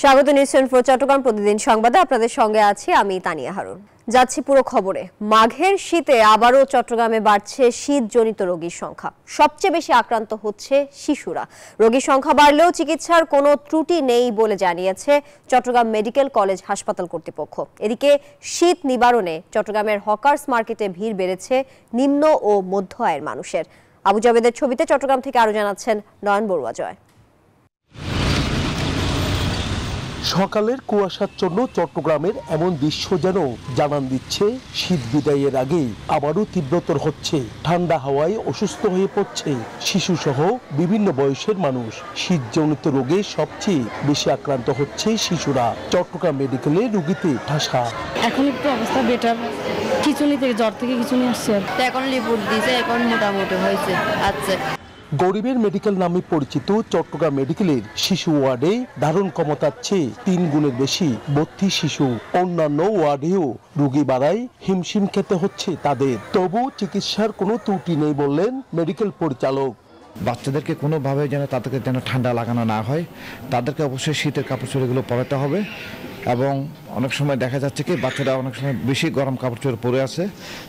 স্বাগত নিউজ 24 চট্টগ্রাম প্রতিদিন সংবাদে আপনাদের সঙ্গে আছি আমি তানিয়া হারুন। যাচ্ছি পুরো খবরে। মাঘের শীতে আবারও চট্টগ্রামে বাড়ছে শীতজনিত রোগীর সংখ্যা। সবচেয়ে বেশি আক্রান্ত হচ্ছে শিশুরা। রোগীর সংখ্যা বাড়লেও চিকিৎসার কোনো ত্রুটি নেই বলে জানিয়েছে চট্টগ্রাম মেডিকেল কলেজ হাসপাতাল কর্তৃপক্ষ। এদিকে শীত নিবারণে চট্টগ্রামের হকার্স মার্কেটে ভিড় বেড়েছে নিম্ন ও মধ্য আয়ের মানুষের। আবু জাবেদের ছবিতে চট্টগ্রাম থেকে আরো জানাচ্ছেন নয়ন বড়ুয়া জয়। সকালের কুয়াশার জন্য চট্টগ্রামের এমন দৃশ্য যেন জানান দিচ্ছে শীত বিদায়ের আগেই আবারও তীব্রতর হচ্ছে। ঠান্ডা হাওয়ায় অসুস্থ হয়ে পড়ছে শিশু সহ বিভিন্ন বয়সের মানুষ। শীতজনিত রোগে সবচেয়ে বেশি আক্রান্ত হচ্ছে শিশুরা। চট্টগ্রাম মেডিকেলে রোগীতে ঠাসা। এখন একটু অবস্থা বেটার, খিচুনি থেকে জ্বর থেকে খিচুনি আসছে, এখন রিপোর্ট দিয়েছে, এখন মোটামুটি হয়েছে। আচ্ছা, গরিবের মেডিকেল নামে পরিচিত চট্টগ্রাম মেডিকেলের শিশু ওয়ার্ডে ধারণ ক্ষমতার চেয়ে 3 গুণের বেশি 32 শিশু। অন্যান্য ওয়ার্ডেও রোগী বাড়ায় হিমশিম খেতে হচ্ছে তাদের। তবু চিকিৎসার কোনো ত্রুটি নেই বললেন মেডিকেল পরিচালক। বাচ্চাদেরকে কোনোভাবে যেন তাদেরকে যেন ঠান্ডা লাগানো না হয়, তাদেরকে অবশ্যই শীতের কাপড় চোপড়গুলো পরাতে হবে। এবং অনেক সময় দেখা যাচ্ছে কি বাচ্চারা অনেক সময় বেশি গরম কাপড় চোপড় পরে আছে,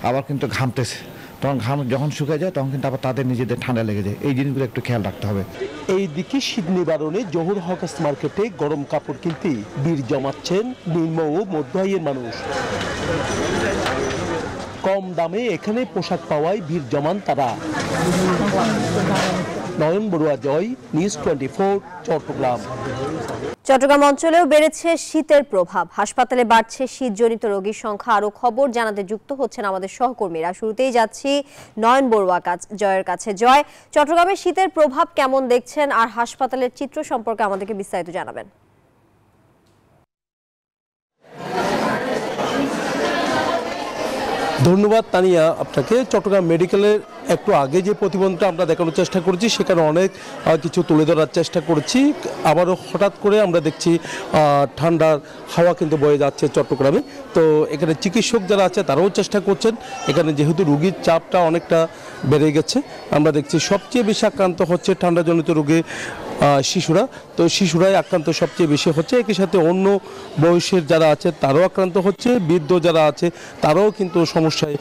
আবার কিন্তু ঘামতেছে। তখন ঘাম যখন শুকিয়ে যায় তখন কিন্তু আবার তাদের নিজেদের ঠান্ডা লেগে যায়। এই জিনিসগুলো একটু খেয়াল রাখতে হবে। এইদিকে শীত নিবারণে জহুর হকার্স মার্কেটে গরম কাপড় কিনতে ভিড় জমাচ্ছেন নিম্ন ও মধ্য আয়ের মানুষ। কম দামে এখানে পোশাক পাওয়ায় ভিড় জমান তারা। নয়ন বড়ুয়া জয়, নিউজ 24 চট্টগ্রাম। চট্টগ্রাম অঞ্চলেও বেড়েছে শীতের প্রভাব। হাসপাতালে বাড়ছে শীতজনিত রোগীর সংখ্যা। আরো খবর জানাতে যুক্ত হচ্ছেন আমাদের সহকর্মীরা। শুরুতেই যাচ্ছি নয়ন বড়ুয়া জয়ের কাছে। জয়, চট্টগ্রামের শীতের প্রভাব কেমন দেখছেন আর হাসপাতালের চিত্র সম্পর্কে আমাদেরকে বিস্তারিত জানাবেন। ধন্যবাদ তানিয়া আপনাকে। চট্টগ্রাম মেডিকেলের একটু আগে যে প্রতিবেদনটা আমরা দেখানোর চেষ্টা করেছি সেখানে অনেক কিছু তুলে ধরার চেষ্টা করেছি। আবারও হঠাৎ করে আমরা দেখছি ঠান্ডার হাওয়া কিন্তু বয়ে যাচ্ছে চট্টগ্রামে। তো এখানে চিকিৎসক যারা আছে তারাও চেষ্টা করছেন। এখানে যেহেতু রোগীর চাপটা অনেকটা বেড়ে গেছে, আমরা দেখছি সবচেয়ে বেশি আক্রান্ত হচ্ছে ঠান্ডাজনিত রোগে শিশুরা। তো শিশুরাই আক্রান্ত সবচেয়ে বেশি হচ্ছে। একই সাথে অন্য বয়সের যারা আছে তারাও আক্রান্ত হচ্ছে, বৃদ্ধ যারা আছে তারাও কিন্তু সমস্যায়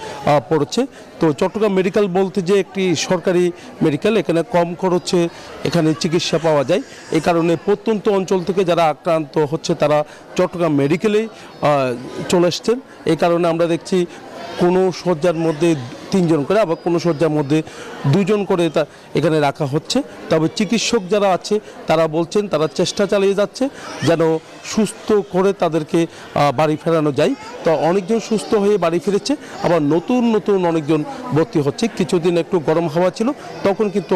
পড়ছে। তো চট্টগ্রাম মেডিকেল বলতে যে একটি সরকারি মেডিকেল, এখানে কম খরচে এখানে চিকিৎসা পাওয়া যায়। এই কারণে প্রত্যন্ত অঞ্চল থেকে যারা আক্রান্ত হচ্ছে তারা চট্টগ্রাম মেডিকেলেই চলে আসছেন। এই কারণে আমরা দেখছি কোনো শয্যার মধ্যে 3 জন করে, আবার কোনো শয্যার মধ্যে 2 জন করে এখানে রাখা হচ্ছে। তবে চিকিৎসক যারা আছে তারা বলছেন তারা চেষ্টা চালিয়ে যাচ্ছে যেন সুস্থ করে তাদেরকে বাড়ি ফেরানো যায়। তো অনেকজন সুস্থ হয়ে বাড়ি ফিরেছে, আবার নতুন নতুন অনেকজন ভর্তি হচ্ছে। কিছুদিন একটু গরম হাওয়া ছিল, তখন কিন্তু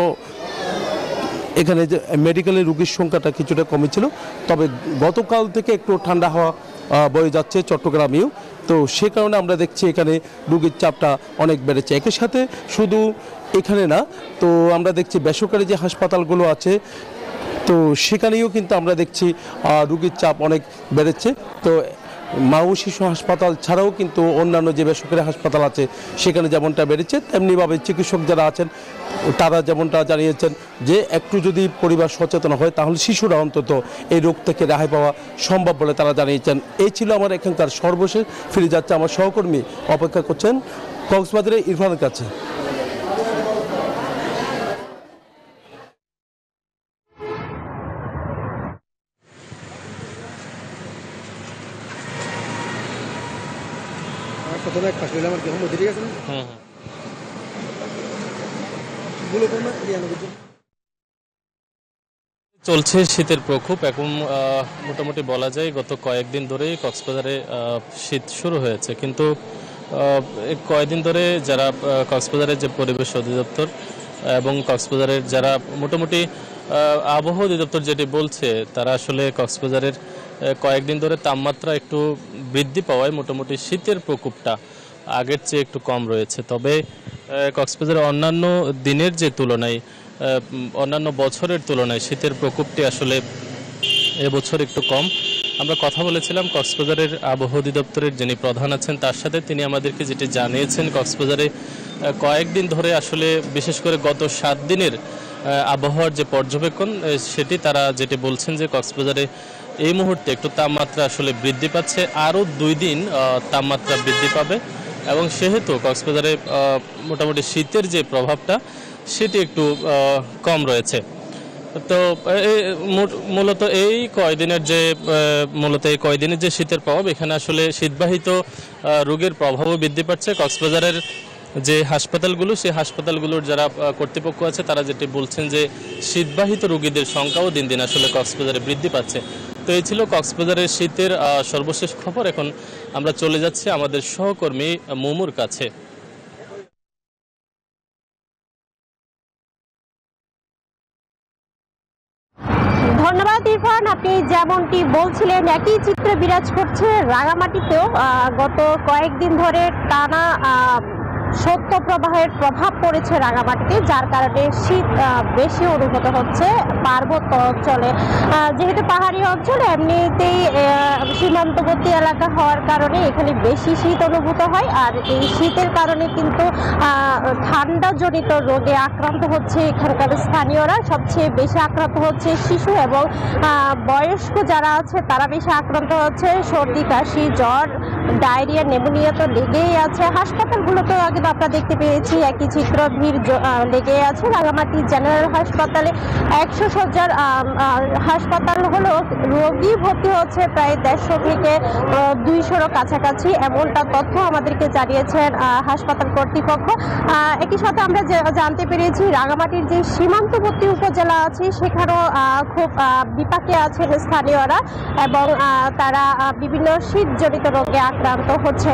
এখানে যে মেডিকেলের রোগীর সংখ্যাটা কিছুটা কমেছিল। তবে গতকাল থেকে একটু ঠান্ডা হাওয়া বয়ে যাচ্ছে চট্টগ্রামেও। তো সে কারণে আমরা দেখছি এখানে রোগীর চাপটা অনেক বেড়েছে। একই সাথে শুধু এখানে না, তো আমরা দেখছি বেসরকারি যে হাসপাতালগুলো আছে তো সেখানেও কিন্তু আমরা দেখছি রোগীর চাপ অনেক বেড়েছে। তো মা ও শিশু হাসপাতাল ছাড়াও কিন্তু অন্যান্য যে বেসরকারি হাসপাতাল আছে সেখানে যেমনটা বেড়েছে, তেমনিভাবে চিকিৎসক যারা আছেন তারা যেমনটা জানিয়েছেন যে একটু যদি পরিবার সচেতন হয় তাহলে শিশুরা অন্তত এই রোগ থেকে রেহাই পাওয়া সম্ভব বলে তারা জানিয়েছেন। এই ছিল আমার এখানকার সর্বশেষ। ফিরে যাচ্ছে আমার সহকর্মী, অপেক্ষা করছেন কক্সবাজারের ইরফানের কাছে। চলছে শীতের প্রকোপ। এখন মোটামুটি বলা যায় গত কয়েকদিন ধরেই কক্সবাজারে শীত শুরু হয়েছে, কিন্তু কয়েকদিন ধরে যারা কক্সবাজারের যে পরিবেশ অধিদপ্তর এবং কক্সবাজারের যারা মোটামুটি আবহাওয়া অধিদপ্তর যেটি বলছে, তারা আসলে কক্সবাজারের কয়েকদিন ধরে তাপমাত্রা একটু বৃদ্ধি পাওয়ায় মোটামুটি শীতের প্রকোপটা আগের চেয়ে একটু কম রয়েছে। তবে কক্সবাজারের অন্যান্য দিনের যে তুলনায়, অন্যান্য বছরের তুলনায় শীতের প্রকোপটি আসলে এবছর একটু কম। আমরা কথা বলেছিলাম কক্সবাজারের আবহাওয়া অধিদপ্তরের যিনি প্রধান আছেন তার সাথে। তিনি আমাদেরকে যেটি জানিয়েছেন, কক্সবাজারে কয়েকদিন ধরে আসলে বিশেষ করে গত 7 দিনের আবহাওয়ার যে পর্যবেক্ষণ সেটি তারা যেটি বলছেন যে কক্সবাজারে এই মুহূর্তে একটু তাপমাত্রা আসলে বৃদ্ধি পাচ্ছে, আরও 2 দিন তাপমাত্রা বৃদ্ধি পাবে এবং সেহেতু কক্সবাজারে মোটামুটি শীতের যে প্রভাবটা সেটি একটু কম রয়েছে। তো মূলত এই কয়দিনের যে শীতের প্রভাব, এখানে আসলে শীতবাহিত রোগের প্রভাবও বৃদ্ধি পাচ্ছে। কক্সবাজারের যে হাসপাতালগুলো, সেই হাসপাতালগুলোর যারা কর্তৃপক্ষ আছে তারা যেটি বলছেন যে শীতবাহিত রোগীদের সংখ্যাও দিন দিন আসলে কক্সবাজারে বৃদ্ধি পাচ্ছে। তো এই ছিল কক্সবাজারের শীতের সর্বশেষ খবর। এখন আমরা চলে যাচ্ছি আমাদের সহকর্মী মুমুর কাছে। ধন্যবাদ ইরফান, আপনি যেমনটি বলছিলেন একই চিত্র বিরাজ করছে রাঙামাটিতেও। গত কয়েকদিন ধরে টানা শৈত্যপ্রবাহের প্রভাব পড়েছে রাঙামাটিতে, যার কারণে শীত বেশি অনুভূত হচ্ছে পার্বত্য অঞ্চলে। যেহেতু পাহাড়ি অঞ্চল, এমনিতেই সীমান্তবর্তী এলাকা হওয়ার কারণে এখানে বেশি শীত অনুভূত হয়। আর এই শীতের কারণে কিন্তু ঠান্ডাজনিত রোগে আক্রান্ত হচ্ছে এখানকার স্থানীয়রা। সবচেয়ে বেশি আক্রান্ত হচ্ছে শিশু এবং বয়স্ক যারা আছে তারা বেশি আক্রান্ত হচ্ছে। সর্দি, কাশি, জ্বর, ডায়রিয়া, নেমোনিয়া তো লেগেই আছে। হাসপাতালগুলোতেও আগে আমরা দেখতে পেয়েছি একই চিত্র, ভিড় লেগে আছে। রাঙামাটি জেনারেল হাসপাতালে 100 শয্যার হাসপাতাল হলো, রোগী ভর্তি হচ্ছে প্রায় 150 থেকে 200 কাছাকাছি, এমনটা তথ্য আমাদেরকে জানিয়েছেন হাসপাতাল কর্তৃপক্ষ। একই সাথে আমরা জানতে পেরেছি রাঙামাটির যে সীমান্তবর্তী উপজেলা আছে সেখানেও খুব বিপাকে আছেন স্থানীয়রা এবং তারা বিভিন্ন শীতজনিত রোগে আক্রান্ত হচ্ছে।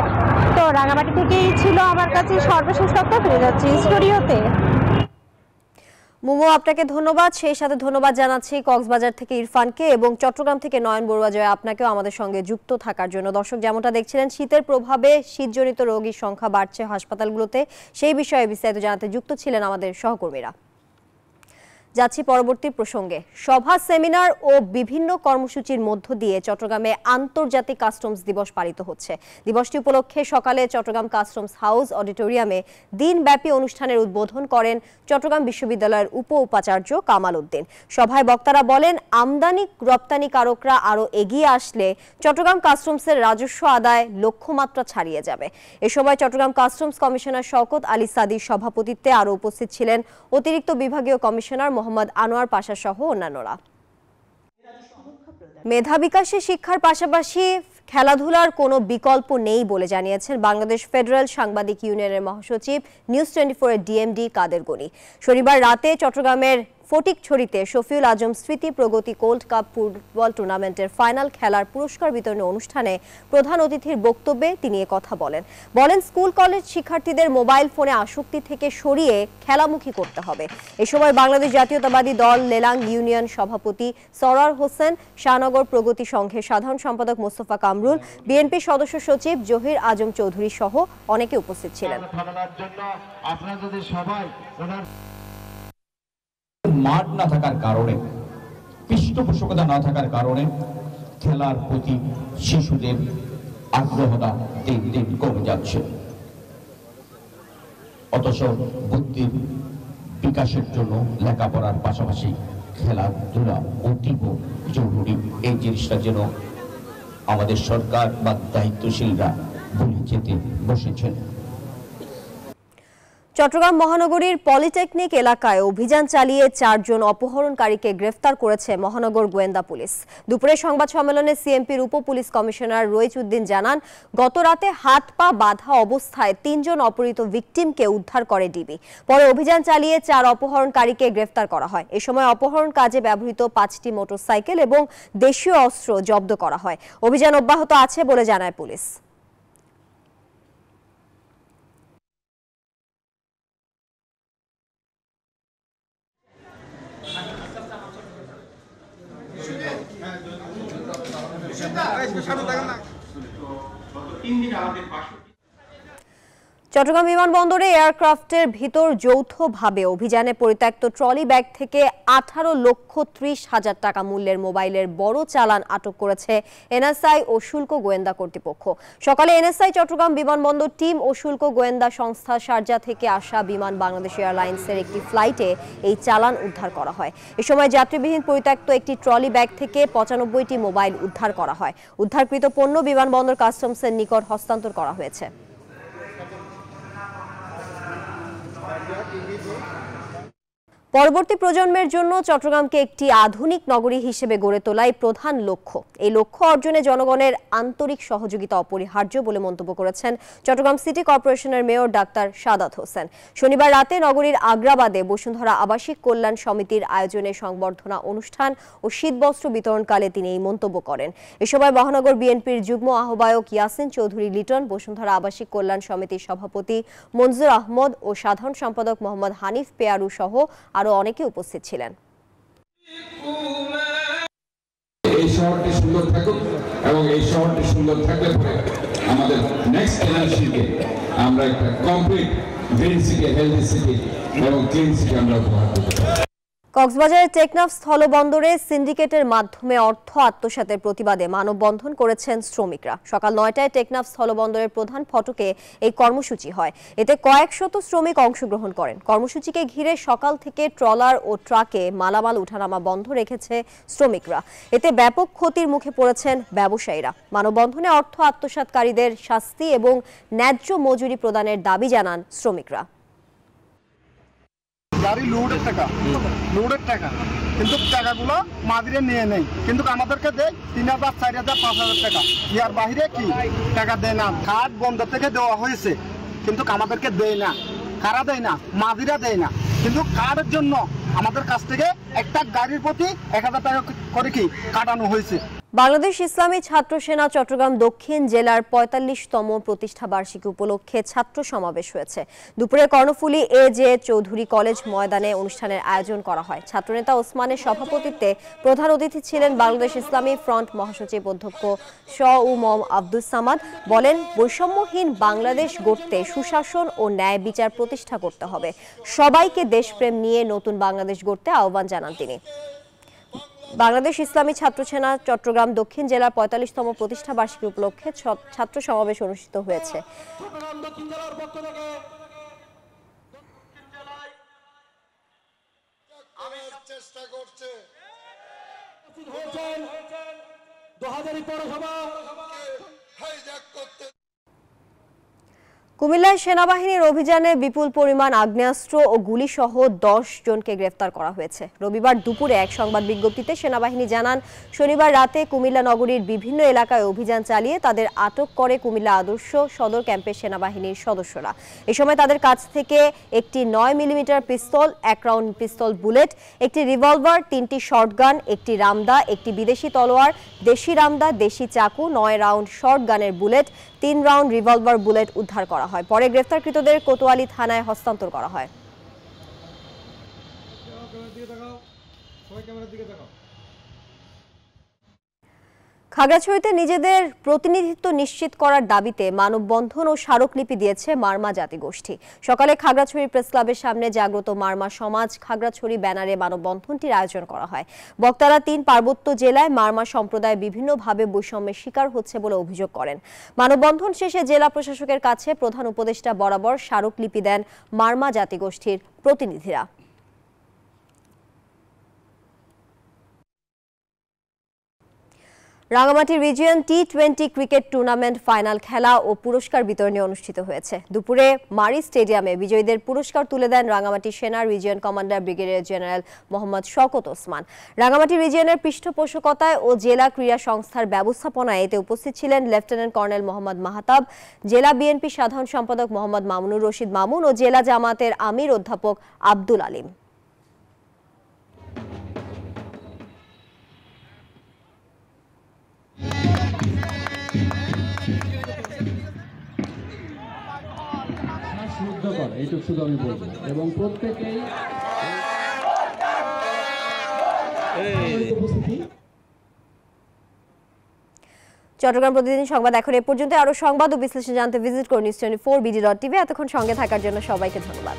তো রাঙামাটি থেকেই ছিল আমার কাছে সর্বশেষ তথ্য। পেয়ে যাচ্ছি স্টুডিওতে। মুমু, আপনাকে ধন্যবাদ। সেই সাথে ধন্যবাদ জানাচ্ছি কক্সবাজার থেকে ইরফানকে এবং চট্টগ্রাম থেকে নয়ন বড়ুয়া জয়, আপনাকেও আমাদের সঙ্গে যুক্ত থাকার জন্য। দর্শক, যেমনটা দেখছিলেন শীতের প্রভাবে শীতজনিত রোগীর সংখ্যা বাড়ছে হাসপাতালগুলোতে, সেই বিষয়ে বিস্তারিত জানাতে যুক্ত ছিলেন আমাদের সহকর্মীরা। যাচ্ছি পরবর্তী প্রসঙ্গে। সভা, সেমিনার ও বিভিন্ন কর্মসূচির মধ্য দিয়ে চট্টগ্রামে আন্তর্জাতিক কাস্টমস দিবস পালিত হচ্ছে। দিবসটি উপলক্ষে সকালে চট্টগ্রাম কাস্টমস হাউস অডিটোরিয়ামে দিনব্যাপী অনুষ্ঠানের উদ্বোধন করেন চট্টগ্রাম বিশ্ববিদ্যালয়ের উপাচার্য কামাল উদ্দিন। সভায় বক্তারা বলেন, আমদানি রপ্তানিকারকরা আরও এগিয়ে আসলে চট্টগ্রাম কাস্টমসের রাজস্ব আদায় লক্ষ্যমাত্রা ছাড়িয়ে যাবে। এ সময় চট্টগ্রাম কাস্টমস কমিশনার শওকত আলী সাদির সভাপতিত্বে আরও উপস্থিত ছিলেন অতিরিক্ত বিভাগীয় কমিশনার মোহাম্মদ আনোয়ার পাশা সহ অন্যান্যরা। মেধা বিকাশে শিক্ষার পাশাপাশি খেলাধুলার কোনো বিকল্প নেই বলে জানিয়েছেন বাংলাদেশ ফেডারেল সাংবাদিক ইউনিয়নের মহাসচিব নিউজ 24 এর ডিএমডি কাদের গনি। শনিবার রাতে চট্টগ্রামের ফটিকছড়িতে শফিউল আজম স্মৃতি প্রগতি গোল্ড কাপ ফুটবল টুর্নামেন্টের ফাইনাল খেলার পুরস্কার বিতরণী অনুষ্ঠানে প্রধান অতিথির বক্তব্যে তিনি কথা বলেন স্কুল কলেজ শিক্ষার্থীদের মোবাইল ফোনে আসক্তি থেকে সরিয়ে খেলামুখী করতে হবে। এ সময় বাংলাদেশ জাতীয়তাবাদী দল লেলাং ইউনিয়ন সভাপতি সরার হোসেন, শাহনগর প্রগতি সংঘের সাধারণ সম্পাদক মোস্তফা কামরুল, বিএনপি সদস্য সচিব জহির আজম চৌধুরী সহ অনেকে উপস্থিত ছিলেন। মাঠ না থাকার কারণে, পৃষ্ঠপোষকতা না থাকার কারণে খেলার প্রতি শিশুদের আগ্রহতা দিন দিন কমে যাচ্ছে। অথচ বুদ্ধির বিকাশের জন্য লেখাপড়ার পাশাপাশি খেলাধুলা অতীব জরুরি। এই জিনিসটা যেন আমাদের সরকার বা দায়িত্বশীলরা ভুলে যেতে বসেছেন। চট্টগ্রাম মহানগরীর পলিটেকনিক এলাকায় অভিযান চালিয়ে 4 জন অপহরণকারীকে গ্রেফতার করেছে মহানগর গোয়েন্দা পুলিশ। দুপুরে সংবাদ সম্মেলনে সিএমপির পুলিশ কমিশনার রইচ উদ্দিন জানান, গত রাতে হাত পা বাঁধা অবস্থায় 3 জন অপহৃত ভিকটিমকে উদ্ধার করে ডিবি। পরে অভিযান চালিয়ে 4 অপহরণকারীকে গ্রেফতার করা হয়। এ সময় অপহরণ কাজে ব্যবহৃত 5টি মোটরসাইকেল এবং দেশীয় অস্ত্র জব্দ করা হয়। অভিযান অব্যাহত আছে বলে জানায় পুলিশ। চট্টগ্রাম বিমানবন্দরে এয়ারক্রাফটের ভিতর যৌথভাবে অভিযানে পরিত্যক্ত ট্রলি ব্যাগ থেকে 18,30,000 টাকা মূল্যের মোবাইলের বড় চালান আটক করেছে এনএসআই ও শুল্ক গোয়েন্দা কর্তৃপক্ষ। সকালে এনএসআই চট্টগ্রাম বিমানবন্দর টিম ও শুল্ক গোয়েন্দা সংস্থা শারজা থেকে আসা বিমান বাংলাদেশ এয়ারলাইন্সের একটি ফ্লাইটে এই চালান উদ্ধার করা হয়। এ সময় যাত্রীবিহীন পরিত্যক্ত একটি ট্রলি ব্যাগ থেকে 95টি মোবাইল উদ্ধার করা হয়। উদ্ধারকৃত পণ্য বিমানবন্দর কাস্টমসের নিকট হস্তান্তর করা হয়েছে। পরবর্তী প্রজন্মের জন্য চট্টগ্রামকে একটি আধুনিক নগরী হিসেবে গড়ে তোলাই প্রধান লক্ষ্য। এই লক্ষ্য অর্জনে জনগণের আন্তরিক সহযোগিতা অপরিহার্য বলে মন্তব্য করেছেন চট্টগ্রাম সিটি কর্পোরেশনের মেয়র ডাক্তার সাদাত হোসেন। শনিবার রাতে নগরীর আগ্রাবাদে বসুন্ধরা আবাসিক কল্যাণ সমিতির আয়োজনে সংবর্ধনা অনুষ্ঠান ও শীতবস্ত্র বিতরণকালে তিনি এই মন্তব্য করেন। এ সময় মহানগর বিএনপির যুগ্ম আহ্বায়ক ইয়াসিন চৌধুরী লিটন, বসুন্ধরা আবাসিক কল্যাণ সমিতির সভাপতি মনজুর আহমদ ও সাধারণ সম্পাদক মোহাম্মদ হানিফ পেয়ারু সহ আরো অনেকে উপস্থিত ছিলেন। এই শহরটি সুন্দর থাকুক এবং এই শহরটি সুন্দর থাকলে পরে আমাদের নেক্সট জেনারেশনকে আমরা একটা complete green city, healthy city এবং ক্লিন সিটি আমরা উপহার দেব। কক্সবাজারের টেকনাফ স্থলবন্দরে সিন্ডিকেটের মাধ্যমে অর্থ আত্মসাতের প্রতিবাদে মানববন্ধন করেছেন শ্রমিকরা। সকাল 9টায় টেকনাফ স্থলবন্দরের প্রধান ফটকে এই কর্মসূচি হয়। এতে কয়েক শত শ্রমিক অংশগ্রহণ করেন। কর্মসূচিকে ঘিরে সকাল থেকে ট্রলার ও ট্রাকে মালামাল উঠানামা বন্ধ রেখেছে শ্রমিকরা। এতে ব্যাপক ক্ষতির মুখে পড়েছেন ব্যবসায়ীরা। মানববন্ধনে অর্থ আত্মসাৎকারীদের শাস্তি এবং ন্যায্য মজুরি প্রদানের দাবি জানান শ্রমিকরা। গাড়ি লোডের টাকা কিন্তু টাকাগুলো মাদিরে নিয়ে নেই, কিন্তু আমাদেরকে দেয় 3,000, 4,000, 5,000 টাকা। ইয়ার বাহিরে কি টাকা দেয় না। কার্ড বন্ধ থেকে দেওয়া হয়েছে কিন্তু আমাদেরকে দেয় না। কারা দেয় না? মাদিরা দেয় না। কিন্তু কার্ডের জন্য আমাদের কাছ থেকে একটা গাড়ির প্রতি 1,000 টাকা করে কি কাটানো হয়েছে। বাংলাদেশ ইসলামী ছাত্র সেনা চট্টগ্রাম দক্ষিণ জেলার 45তম প্রতিষ্ঠা বার্ষিকী উপলক্ষে ছাত্র সমাবেশ হয়েছে। দুপুরে কর্ণফুলী এ.জে. চৌধুরী কলেজ ময়দানে অনুষ্ঠানের আয়োজন করা হয়। ছাত্রনেতা ওসমানের সভাপতিত্বে প্রধান অতিথি ছিলেন বাংলাদেশ ইসলামী ফ্রন্ট মহাসচিব অধ্যক্ষ শ.উ.ম. আব্দুস সামাদ। বলেন, বৈষম্যহীন বাংলাদেশ গড়তে সুশাসন ও ন্যায় বিচার প্রতিষ্ঠা করতে হবে। সবাইকে দেশপ্রেম নিয়ে নতুন বাংলাদেশ গড়তে আহ্বান জানান তিনি। বাংলাদেশ ইসলামী ছাত্র সেনা চট্টগ্রাম দক্ষিণ জেলার 45তম প্রতিষ্ঠা বার্ষিকী উপলক্ষে ছাত্র সমাবেশ অনুষ্ঠিত হয়েছে। কুমিল্লায় সেনাবাহিনীর অভিযানে বিপুল পরিমাণ আগ্নেয়াস্ত্র ও গুলিসহ 10 জনকে গ্রেফতার করা হয়েছে। রবিবার দুপুরে এক সংবাদ বিজ্ঞপ্তিতে সেনাবাহিনী জানান, শনিবার রাতে কুমিল্লা নগরীর বিভিন্ন এলাকায় অভিযান চালিয়ে তাদের আটক করে কুমিল্লা আদর্শ সদর ক্যাম্পের সেনাবাহিনীর সদস্যরা। এ সময় তাদের কাছ থেকে একটি 9 মিলিমিটার পিস্তল, 1 রাউন্ড পিস্তল বুলেট, একটি রিভলভার, 3টি শর্টগান, একটি রামদা, একটি বিদেশি তলোয়ার, দেশি রামদা, দেশি চাকু, 9 রাউন্ড শর্ট গানের বুলেট, 3 রাউন্ড রিভলভার বুলেট উদ্ধার করা হয়। পরে গ্রেফতারকৃতদের কোতোয়ালি থানায় হস্তান্তর করা হয়। খাগড়াছড়িতে নিজেদের প্রতিনিধিত্ব নিশ্চিত করার দাবিতে মানববন্ধন ও স্মারকলিপি দিয়েছে মারমা জাতিগোষ্ঠী। সকালে খাগড়াছড়ি প্রেস ক্লাবের সামনে জাগ্রত মারমা সমাজ খাগড়াছড়ি ব্যানারে মানববন্ধনটির আয়োজন করা হয়। বক্তারা 3 পার্বত্য জেলায় মারমা সম্প্রদায় বিভিন্নভাবে বৈষম্যের শিকার হচ্ছে বলে অভিযোগ করেন। মানববন্ধন শেষে জেলা প্রশাসকের কাছে প্রধান উপদেষ্টা বরাবর স্মারকলিপি দেন মারমা জাতিগোষ্ঠীর প্রতিনিধিরা। Rangamati region T20 cricket tournament final খেলা ও পুরস্কার বিতরণী অনুষ্ঠিত হয়েছে। দুপুরে মারি স্টেডিয়ামে বিজয়ীদের পুরস্কার তুলে দেন রাঙ্গামাটি সেনা region commander brigadier general Mohammad Shawkat Osman. Rangamati রিজিয়নের পৃষ্ঠপোষকতায় ও জেলা ক্রীড়া সংস্থার ব্যবস্থাপনায় এতে উপস্থিত ছিলেন লেফটেন্যান্ট কর্নেল মোহাম্মদ মাহতাব, জেলা বিএনপি সাধারণ সম্পাদক মোহাম্মদ মামুনুর রশিদ মামুন ও জেলা জামাতের আমির অধ্যাপক আব্দুল আলিম। এইটুকু শুধু আমি বলবো এবং প্রত্যেকেই চট্টগ্রাম প্রতিদিন সংবাদ এখন এ পর্যন্ত। আরো সংবাদ ও বিশ্লেষণ জানতে ভিজিট করুন News 24 BD.tv। এতক্ষণ সঙ্গে থাকার জন্য সবাইকে ধন্যবাদ।